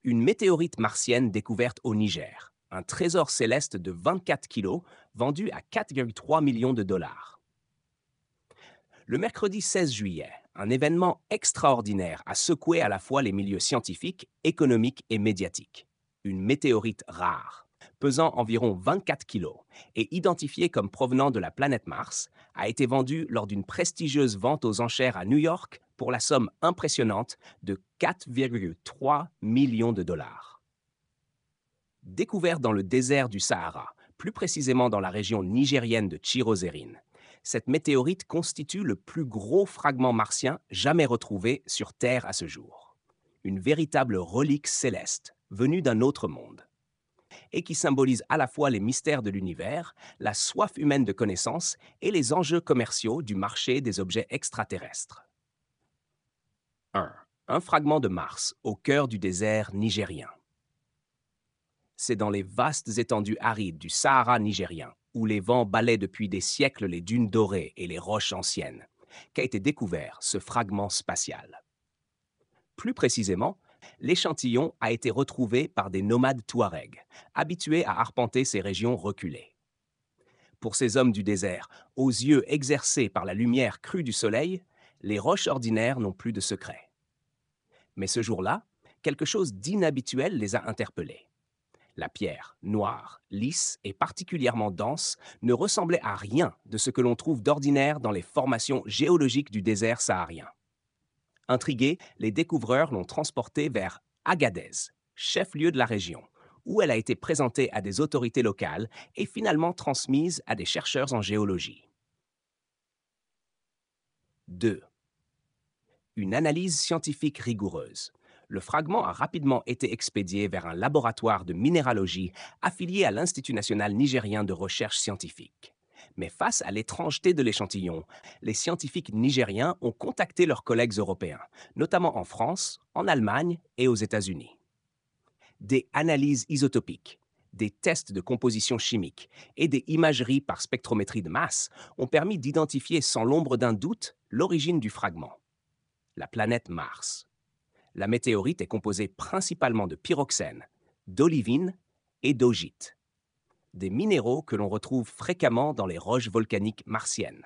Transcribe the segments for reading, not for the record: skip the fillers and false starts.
Une météorite martienne découverte au Niger. Un trésor céleste de 24 kilos vendu à 4,3 millions de dollars. Le mercredi 16 juillet, un événement extraordinaire a secoué à la fois les milieux scientifiques, économiques et médiatiques. Une météorite rare, pesant environ 24 kilos et identifiée comme provenant de la planète Mars, a été vendue lors d'une prestigieuse vente aux enchères à New York pour la somme impressionnante de 4,3 millions de dollars. Découverte dans le désert du Sahara, plus précisément dans la région nigérienne de Chirozérine, cette météorite constitue le plus gros fragment martien jamais retrouvé sur Terre à ce jour. Une véritable relique céleste, venue d'un autre monde, et qui symbolise à la fois les mystères de l'univers, la soif humaine de connaissance et les enjeux commerciaux du marché des objets extraterrestres. 1. Un fragment de Mars au cœur du désert nigérien. C'est dans les vastes étendues arides du Sahara nigérien, où les vents balaient depuis des siècles les dunes dorées et les roches anciennes, qu'a été découvert ce fragment spatial. Plus précisément, l'échantillon a été retrouvé par des nomades touaregs, habitués à arpenter ces régions reculées. Pour ces hommes du désert, aux yeux exercés par la lumière crue du soleil, les roches ordinaires n'ont plus de secret. Mais ce jour-là, quelque chose d'inhabituel les a interpellés. La pierre, noire, lisse et particulièrement dense, ne ressemblait à rien de ce que l'on trouve d'ordinaire dans les formations géologiques du désert saharien. Intrigués, les découvreurs l'ont transportée vers Agadez, chef-lieu de la région, où elle a été présentée à des autorités locales et finalement transmise à des chercheurs en géologie. 2. Une analyse scientifique rigoureuse. Le fragment a rapidement été expédié vers un laboratoire de minéralogie affilié à l'Institut national nigérien de recherche scientifique. Mais face à l'étrangeté de l'échantillon, les scientifiques nigériens ont contacté leurs collègues européens, notamment en France, en Allemagne et aux États-Unis. Des analyses isotopiques, des tests de composition chimique et des imageries par spectrométrie de masse ont permis d'identifier sans l'ombre d'un doute l'origine du fragment. La planète Mars. La météorite est composée principalement de pyroxène, d'olivine et d'augite, des minéraux que l'on retrouve fréquemment dans les roches volcaniques martiennes.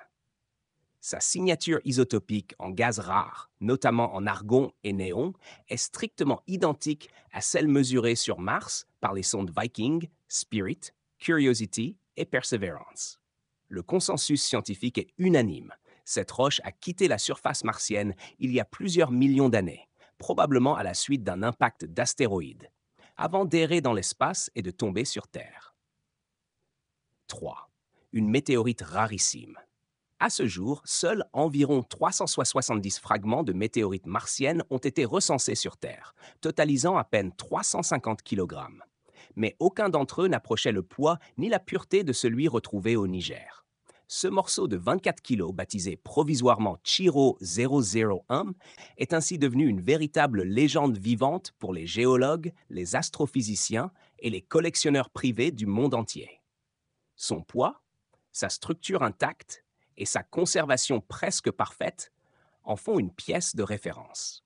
Sa signature isotopique en gaz rares, notamment en argon et néon, est strictement identique à celle mesurée sur Mars par les sondes Viking, Spirit, Curiosity et Perseverance. Le consensus scientifique est unanime. Cette roche a quitté la surface martienne il y a plusieurs millions d'années, probablement à la suite d'un impact d'astéroïdes, avant d'errer dans l'espace et de tomber sur Terre. 3. Une météorite rarissime. À ce jour, seuls environ 370 fragments de météorites martiennes ont été recensés sur Terre, totalisant à peine 350 kg. Mais aucun d'entre eux n'approchait le poids ni la pureté de celui retrouvé au Niger. Ce morceau de 24 kg, baptisé provisoirement Chiro 001, est ainsi devenu une véritable légende vivante pour les géologues, les astrophysiciens et les collectionneurs privés du monde entier. Son poids, sa structure intacte et sa conservation presque parfaite en font une pièce de référence.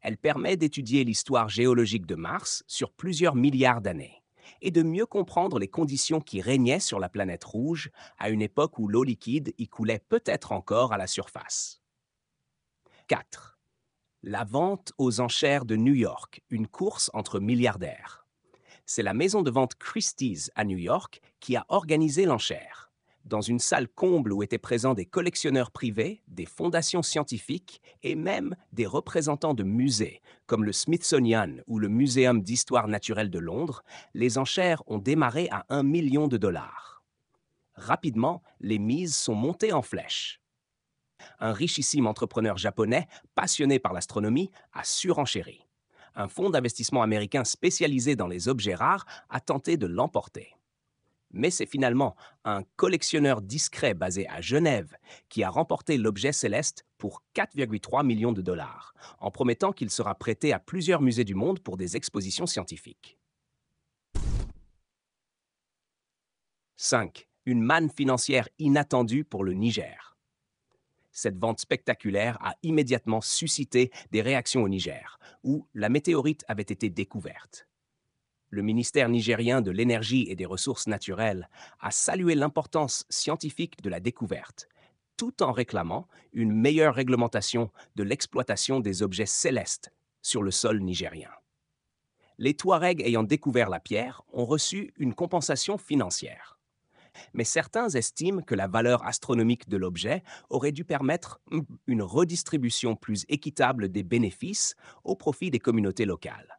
Elle permet d'étudier l'histoire géologique de Mars sur plusieurs milliards d'années et de mieux comprendre les conditions qui régnaient sur la planète rouge à une époque où l'eau liquide y coulait peut-être encore à la surface. 4. La vente aux enchères de New York, une course entre milliardaires. C'est la maison de vente Christie's à New York qui a organisé l'enchère. Dans une salle comble où étaient présents des collectionneurs privés, des fondations scientifiques et même des représentants de musées, comme le Smithsonian ou le Muséum d'histoire naturelle de Londres, les enchères ont démarré à 1 million de dollars. Rapidement, les mises sont montées en flèche. Un richissime entrepreneur japonais, passionné par l'astronomie, a surenchéri. Un fonds d'investissement américain spécialisé dans les objets rares a tenté de l'emporter. Mais c'est finalement un collectionneur discret basé à Genève qui a remporté l'objet céleste pour 4,3 millions de dollars, en promettant qu'il sera prêté à plusieurs musées du monde pour des expositions scientifiques. 5. Une manne financière inattendue pour le Niger. Cette vente spectaculaire a immédiatement suscité des réactions au Niger, où la météorite avait été découverte. Le ministère nigérien de l'Énergie et des Ressources naturelles a salué l'importance scientifique de la découverte, tout en réclamant une meilleure réglementation de l'exploitation des objets célestes sur le sol nigérien. Les Touaregs ayant découvert la pierre ont reçu une compensation financière. Mais certains estiment que la valeur astronomique de l'objet aurait dû permettre une redistribution plus équitable des bénéfices au profit des communautés locales.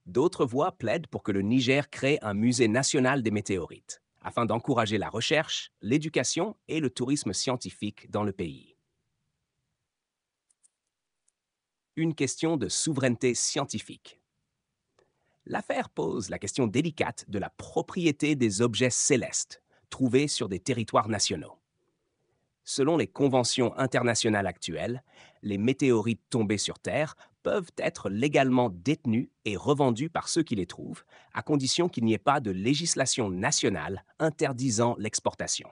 D'autres voix plaident pour que le Niger crée un musée national des météorites, afin d'encourager la recherche, l'éducation et le tourisme scientifique dans le pays. Une question de souveraineté scientifique. L'affaire pose la question délicate de la propriété des objets célestes trouvés sur des territoires nationaux. Selon les conventions internationales actuelles, les météorites tombées sur Terre peuvent être légalement détenues et revendues par ceux qui les trouvent, à condition qu'il n'y ait pas de législation nationale interdisant l'exportation.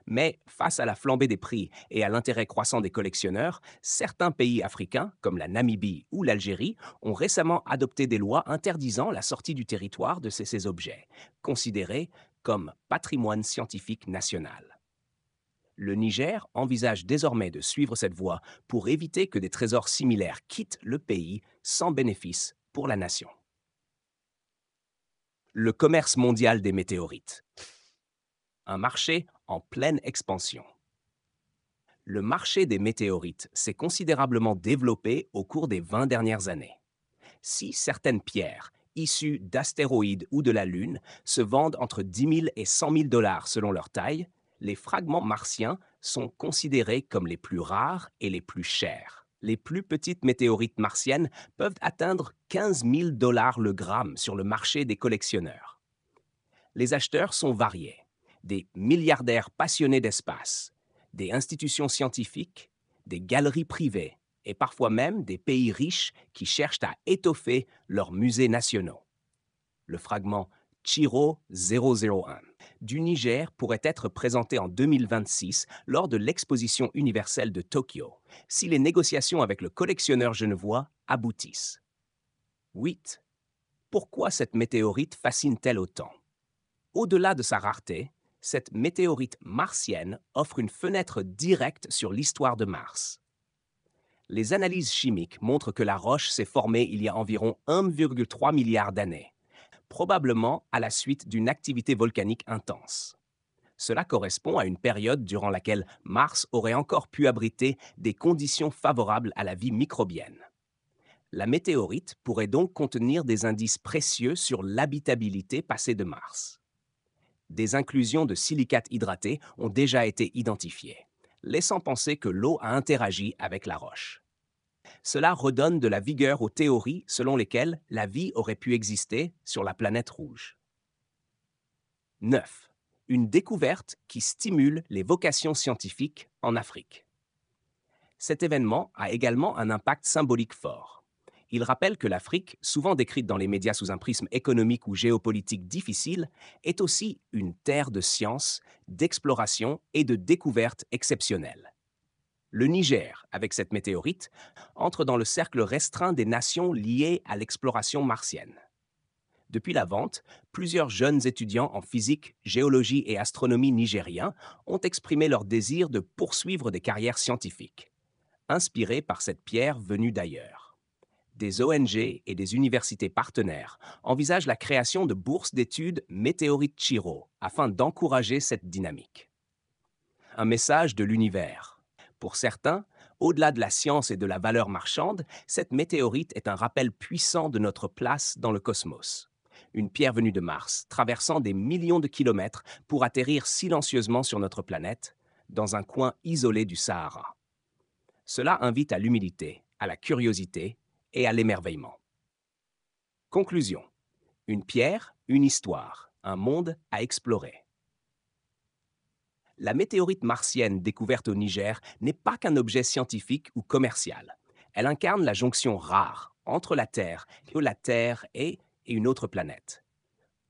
Mais face à la flambée des prix et à l'intérêt croissant des collectionneurs, certains pays africains, comme la Namibie ou l'Algérie, ont récemment adopté des lois interdisant la sortie du territoire de ces objets, considérés comme patrimoine scientifique national. Le Niger envisage désormais de suivre cette voie pour éviter que des trésors similaires quittent le pays sans bénéfice pour la nation. Le commerce mondial des météorites. Un marché en pleine expansion. Le marché des météorites s'est considérablement développé au cours des 20 dernières années. Si certaines pierres, issues d'astéroïdes ou de la Lune, se vendent entre 10 000 et 100 000 dollars selon leur taille, les fragments martiens sont considérés comme les plus rares et les plus chers. Les plus petites météorites martiennes peuvent atteindre 15 000 dollars le gramme sur le marché des collectionneurs. Les acheteurs sont variés. Des milliardaires passionnés d'espace, des institutions scientifiques, des galeries privées et parfois même des pays riches qui cherchent à étoffer leurs musées nationaux. Le fragment Chiro 001 du Niger pourrait être présenté en 2026 lors de l'exposition universelle de Tokyo, si les négociations avec le collectionneur genevois aboutissent. 8. Pourquoi cette météorite fascine-t-elle autant? Au-delà de sa rareté, cette météorite martienne offre une fenêtre directe sur l'histoire de Mars. Les analyses chimiques montrent que la roche s'est formée il y a environ 1,3 milliard d'années, probablement à la suite d'une activité volcanique intense. Cela correspond à une période durant laquelle Mars aurait encore pu abriter des conditions favorables à la vie microbienne. La météorite pourrait donc contenir des indices précieux sur l'habitabilité passée de Mars. Des inclusions de silicates hydratés ont déjà été identifiées, laissant penser que l'eau a interagi avec la roche. Cela redonne de la vigueur aux théories selon lesquelles la vie aurait pu exister sur la planète rouge. 9. Une découverte qui stimule les vocations scientifiques en Afrique. Cet événement a également un impact symbolique fort. Il rappelle que l'Afrique, souvent décrite dans les médias sous un prisme économique ou géopolitique difficile, est aussi une terre de science, d'exploration et de découverte exceptionnelle. Le Niger, avec cette météorite, entre dans le cercle restreint des nations liées à l'exploration martienne. Depuis la vente, plusieurs jeunes étudiants en physique, géologie et astronomie nigériens ont exprimé leur désir de poursuivre des carrières scientifiques, inspirés par cette pierre venue d'ailleurs. Des ONG et des universités partenaires envisagent la création de bourses d'études Météorite Chiro afin d'encourager cette dynamique. Un message de l'univers. Pour certains, au-delà de la science et de la valeur marchande, cette météorite est un rappel puissant de notre place dans le cosmos. Une pierre venue de Mars, traversant des millions de kilomètres pour atterrir silencieusement sur notre planète, dans un coin isolé du Sahara. Cela invite à l'humilité, à la curiosité et à l'émerveillement. Conclusion. Une pierre, une histoire, un monde à explorer. La météorite martienne découverte au Niger n'est pas qu'un objet scientifique ou commercial. Elle incarne la jonction rare entre la Terre et une autre planète,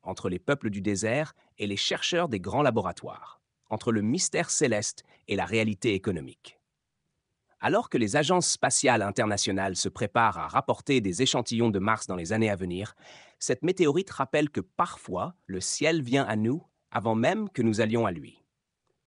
entre les peuples du désert et les chercheurs des grands laboratoires, entre le mystère céleste et la réalité économique. Alors que les agences spatiales internationales se préparent à rapporter des échantillons de Mars dans les années à venir, cette météorite rappelle que parfois le ciel vient à nous avant même que nous allions à lui.